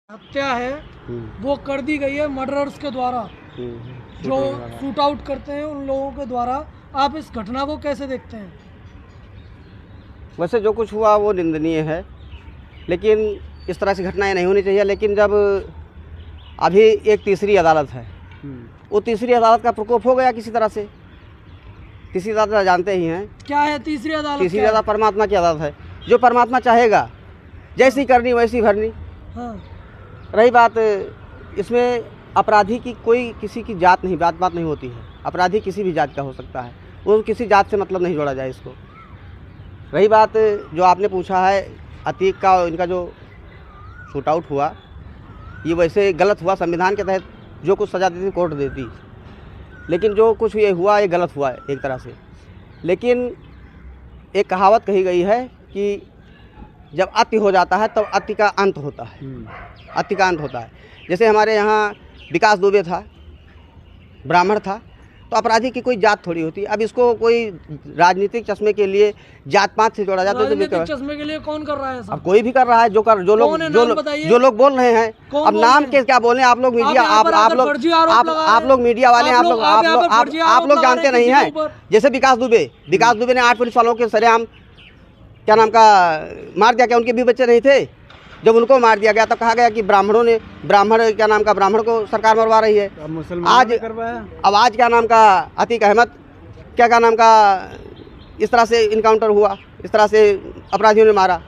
हत्या है वो कर दी गई है मर्डरर्स के द्वारा, जो शूट आउट करते हैं उन लोगों के द्वारा। आप इस घटना को कैसे देखते हैं? वैसे जो कुछ हुआ वो निंदनीय है, लेकिन इस तरह से घटनाएं नहीं होनी चाहिए। लेकिन जब अभी एक तीसरी अदालत है, वो तीसरी अदालत का प्रकोप हो गया किसी तरह से। तीसरी अदालत जानते ही हैं क्या है तीसरी अदालत? तीसरी अदालत परमात्मा की अदालत है। जो परमात्मा चाहेगा जैसी करनी वैसी भरनी। हाँ। रही बात इसमें अपराधी की कोई किसी की जात नहीं, बात नहीं होती है। अपराधी किसी भी जात का हो सकता है, वो किसी जात से मतलब नहीं जोड़ा जाए इसको। रही बात जो आपने पूछा है अतीक का, इनका जो शूट आउट हुआ ये वैसे गलत हुआ। संविधान के तहत जो कुछ सज़ा देती कोर्ट देती, लेकिन जो कुछ ये हुआ ये गलत हुआ है एक तरह से। लेकिन एक कहावत कही गई है कि जब अति हो जाता है तब अति का अंत होता है। अति का अंत होता है। जैसे हमारे यहाँ विकास दुबे था, ब्राह्मण था, तो अपराधी की कोई जात थोड़ी होती। अब इसको कोई राजनीतिक चश्मे के लिए जात पात से जोड़ा जाता है। राजनीतिक चश्मे के लिए कौन कर रहा है? अब कोई भी कर रहा है। जो लोग बोल रहे हैं। अब नाम के क्या बोले आप लोग मीडिया, आप लोग मीडिया वाले, आप लोग जानते नहीं हैं। जैसे विकास दुबे ने 8 पुलिस वालों के सरेआम क्या नाम का मार दिया। क्या उनके भी बच्चे नहीं थे? जब उनको मार दिया गया तो कहा गया कि ब्राह्मण क्या नाम का ब्राह्मण को सरकार मरवा रही है। आज क्या नाम का अतीक अहमद क्या नाम का इस तरह से इनकाउंटर हुआ, इस तरह से अपराधियों ने मारा।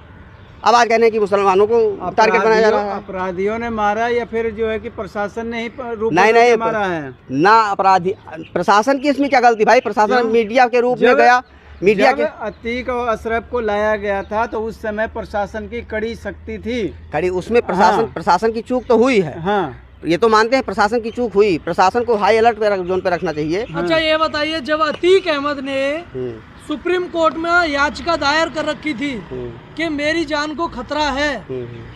अब आज कहने की मुसलमानों को टारगेट बनाया जा रहा है। अपराधियों ने मारा या फिर जो है कि प्रशासन ने ही नहीं मारा है ना। अपराधी प्रशासन की इसमें क्या गलती भाई? प्रशासन मीडिया के रूप में गया। मीडिया के अतीक और अशरफ को लाया गया था तो उस समय प्रशासन की कड़ी शक्ति थी। कड़ी उसमें प्रशासन की चूक तो हुई है। हाँ, ये तो मानते हैं प्रशासन की चूक हुई। प्रशासन को हाई अलर्ट पे जोन पे रखना चाहिए। अच्छा ये बताइए, जब अतीक अहमद ने सुप्रीम कोर्ट में याचिका दायर कर रखी थी कि मेरी जान को खतरा है,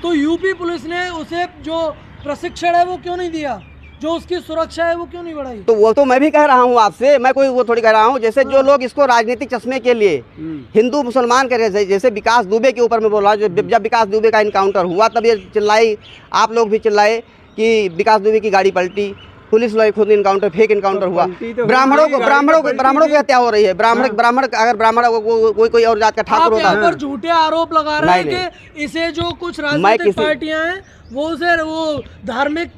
तो यूपी पुलिस ने उसे जो प्रशिक्षण है वो क्यों नहीं दिया? जो उसकी सुरक्षा है वो क्यों नहीं बढ़ाई? तो वो तो मैं भी कह रहा हूँ आपसे, मैं कोई वो थोड़ी कह रहा हूँ। जैसे जो लोग इसको राजनीतिक चश्मे के लिए हिंदू मुसलमान करे, जैसे विकास दुबे के ऊपर मैं बोल रहा हूँ। जब विकास दुबे का इनकाउंटर हुआ तब ये चिल्लाई, आप लोग भी चिल्लाए कि विकास दुबे की गाड़ी पलटी, पुलिस वाले खुद इनकाउंटर, फेक इनकाउंटर हुआ। ब्राह्मणों की हत्या हो रही है। ब्राह्मण अगर ब्राह्मण कोई और जात का ठाकुर होता है। झूठे आरोप लगा रहे हैं कि इसे जो कुछ राजनीतिक पार्टियां हैं वो उसे वो धार्मिक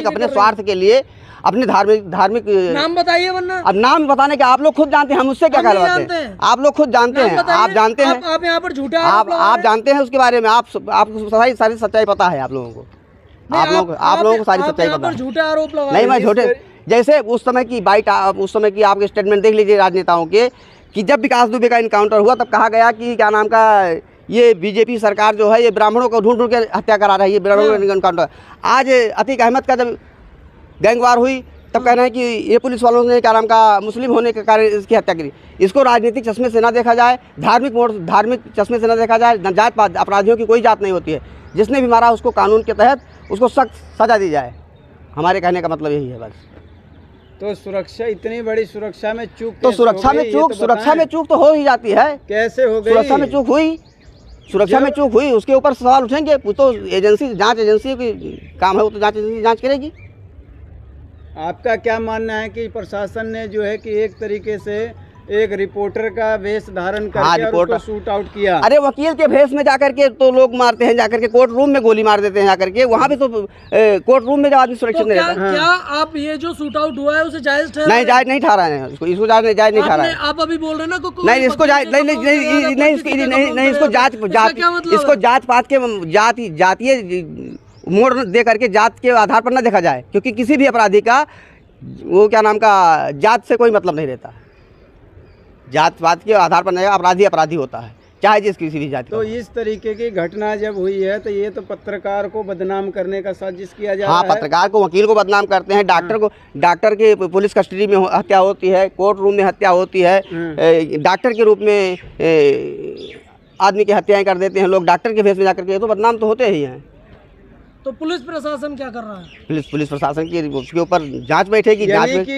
अपने स्वार्थ के लिए, अपने धार्मिक नाम बताइए वरना। अब नाम बताने के आप लोग खुद जानते हैं, हम उससे क्या कहलवाते हैं? आप लोग खुद जानते हैं, आप जानते हैं। आप यहाँ पर झूठा आप जानते हैं उसके बारे में। आपको सारी सच्चाई पता है। आप लोगों को आप लोगों को सारी सच्चाई पता है। झूठे आरोप लगा नहीं, मैं झूठे जैसे उस समय की आपके स्टेटमेंट देख लीजिए राजनेताओं के, कि जब विकास दुबे का इनकाउंटर हुआ तब कहा गया कि क्या नाम का ये बीजेपी सरकार जो है ये ब्राह्मणों को ढूंढ के हत्या करा रही है। ब्राह्मणों का इनकाउंटर। आज अतीक अहमद का जब गैंगवार हुई तब कह रहे हैं कि ये पुलिस वालों ने क्या नाम का मुस्लिम होने के कारण इसकी हत्या करी। इसको राजनीतिक चश्मे से ना देखा जाए, धार्मिक चश्मे से ना देखा जाए। जात पात अपराधियों की कोई जात नहीं होती है। जिसने भी मारा उसको कानून के तहत उसको सख्त सजा दी जाए। हमारे कहने का मतलब यही है बस। तो सुरक्षा, इतनी बड़ी सुरक्षा में चूक, तो सुरक्षा में चूक तो हो ही जाती है। कैसे हो गई? सुरक्षा में चूक हुई, उसके ऊपर सवाल उठेंगे। तो जांच एजेंसी की काम है, वो तो जांच एजेंसी जांच करेगी। आपका क्या मानना है कि प्रशासन ने जो है कि एक तरीके से एक रिपोर्टर का वेश धारण करके उसको शूट आउट किया? अरे वकील के भेष में जाकर के तो लोग मारते हैं, जाकर के कोर्ट रूम में गोली मार देते हैं जाकर के। वहाँ भी तो कोर्ट रूम में जब आदमी सुरक्षित नहीं रहता। क्या आप ये जो शूट आउट हुआ है उसे जायज ठहरा? नहीं, जायज नहीं ठहरा है। इसको जायज नहीं ठहरा है। आप अभी बोल रहे हैं ना नहीं, इसको जायज नहीं, इसको जात पात के जातीय मोड़ दे करके जात के आधार पर ना देखा जाए, क्योंकि किसी भी अपराधी का वो क्या नाम का जात से कोई मतलब नहीं रहता। जात पात के आधार पर नहीं, अपराधी होता है, चाहे जिस किसी भी जाति। तो इस तरीके की घटना जब हुई है तो ये तो पत्रकार को बदनाम करने का साजिश किया जा रहा है। पत्रकार को, वकील को बदनाम करते हैं, डॉक्टर के पुलिस कस्टडी में हत्या होती है, कोर्ट रूम में हत्या होती है। डॉक्टर के रूप में आदमी की हत्याएं कर देते हैं लोग, डॉक्टर के भेष में जाकर के। तो बदनाम तो होते ही हैं। तो पुलिस प्रशासन क्या कर रहा है? पुलिस प्रशासन की उसके ऊपर जांच बैठेगी। यानी कि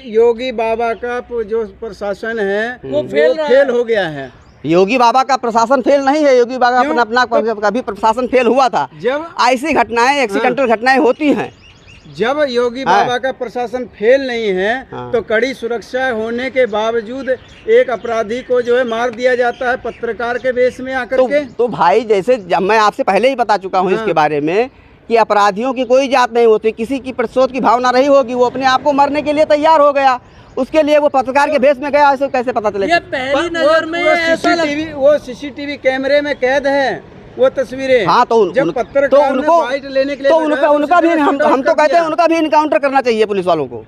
योगी बाबा का जो प्रशासन है वो फेल हो गया है। योगी बाबा का प्रशासन फेल नहीं है। योगी बाबा अपना कभी प्रशासन फेल हुआ था। जब ऐसी घटनाएं, एक्सीडेंटल घटनाएं होती हैं। जब योगी बाबा का प्रशासन फेल नहीं है तो कड़ी सुरक्षा होने के बावजूद एक अपराधी को जो है मार दिया जाता है पत्रकार के वेश में आकर के। तो भाई, जैसे जब मैं आपसे पहले ही बता चुका हूँ इसके बारे में कि अपराधियों की कोई जात नहीं होती। किसी की प्रतिशोध की भावना रही होगी, वो अपने आप को मरने के लिए तैयार हो गया, उसके लिए वो पत्रकार के भेष में गया। ऐसे कैसे पता चले? ये पहली नजर में वो सीसीटीवी कैमरे में कैद है वो तस्वीरें। हाँ, तो जब पत्रकार ने बाइट लेने के लिए उनका भी हम तो कहते हैं उनका भी इनकाउंटर करना चाहिए पुलिस वालों को,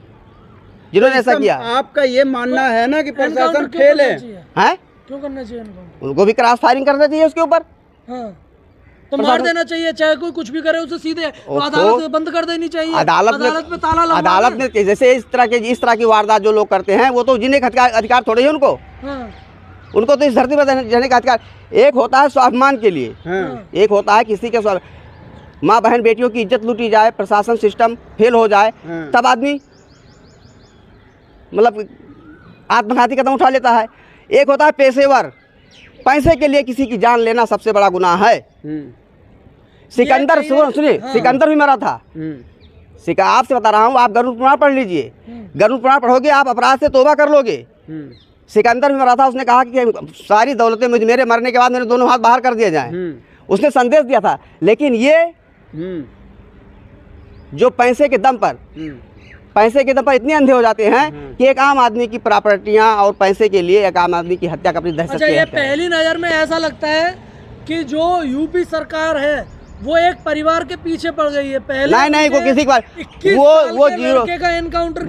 जिन्होंने ऐसा किया। आपका ये मानना है ना कि प्रशासन फेल है? क्यों करना चाहिए उनको भी क्रॉस फायरिंग करना चाहिए उसके ऊपर। हाँ, तो मार देना चाहिए, चाहे कोई कुछ भी करे उसे सीधे अदालत में बंद कर देनी चाहिए। अदालत में ताला लगा, अदालत में जैसे इस तरह की वारदात जो लोग करते हैं वो तो जीने का अधिकार थोड़े ही उनको। उनको तो इस धरती पर रहने का अधिकार। एक होता है स्वाभिमान के लिए, एक होता है किसी के माँ बहन बेटियों की इज्जत लूटी जाए, प्रशासन सिस्टम फेल हो जाए, तब आदमी मतलब आत्मघाती कदम उठा लेता है। एक होता है पेशेवर, पैसे के लिए किसी की जान लेना सबसे बड़ा गुनाह है। सिकंदर, सुनिए, सिकंदर भी मरा था। आपसे बता रहा हूँ, आप गरुड़ पुराण पढ़ लीजिए। गरुड़ पुराण पढ़ोगे आप अपराध से तौबा कर लोगे। सिकंदर भी मरा था, उसने कहा कि सारी दौलतें मेरे मरने के बाद मेरे दोनों हाथ बाहर कर दिए जाएं। उसने संदेश दिया था। लेकिन ये जो पैसे के दम पर इतने अंधे हो जाते हैं कि एक आम आदमी की प्रॉपर्टियां और पैसे के लिए एक आम आदमी की हत्या कर दहशत। अच्छा, ये पहली नज़र में ऐसा लगता है कि जो यूपी सरकार है वो एक परिवार के पीछे पड़ गई है। पहले नहीं, वो किसी का वो जीरो का एनकाउंटर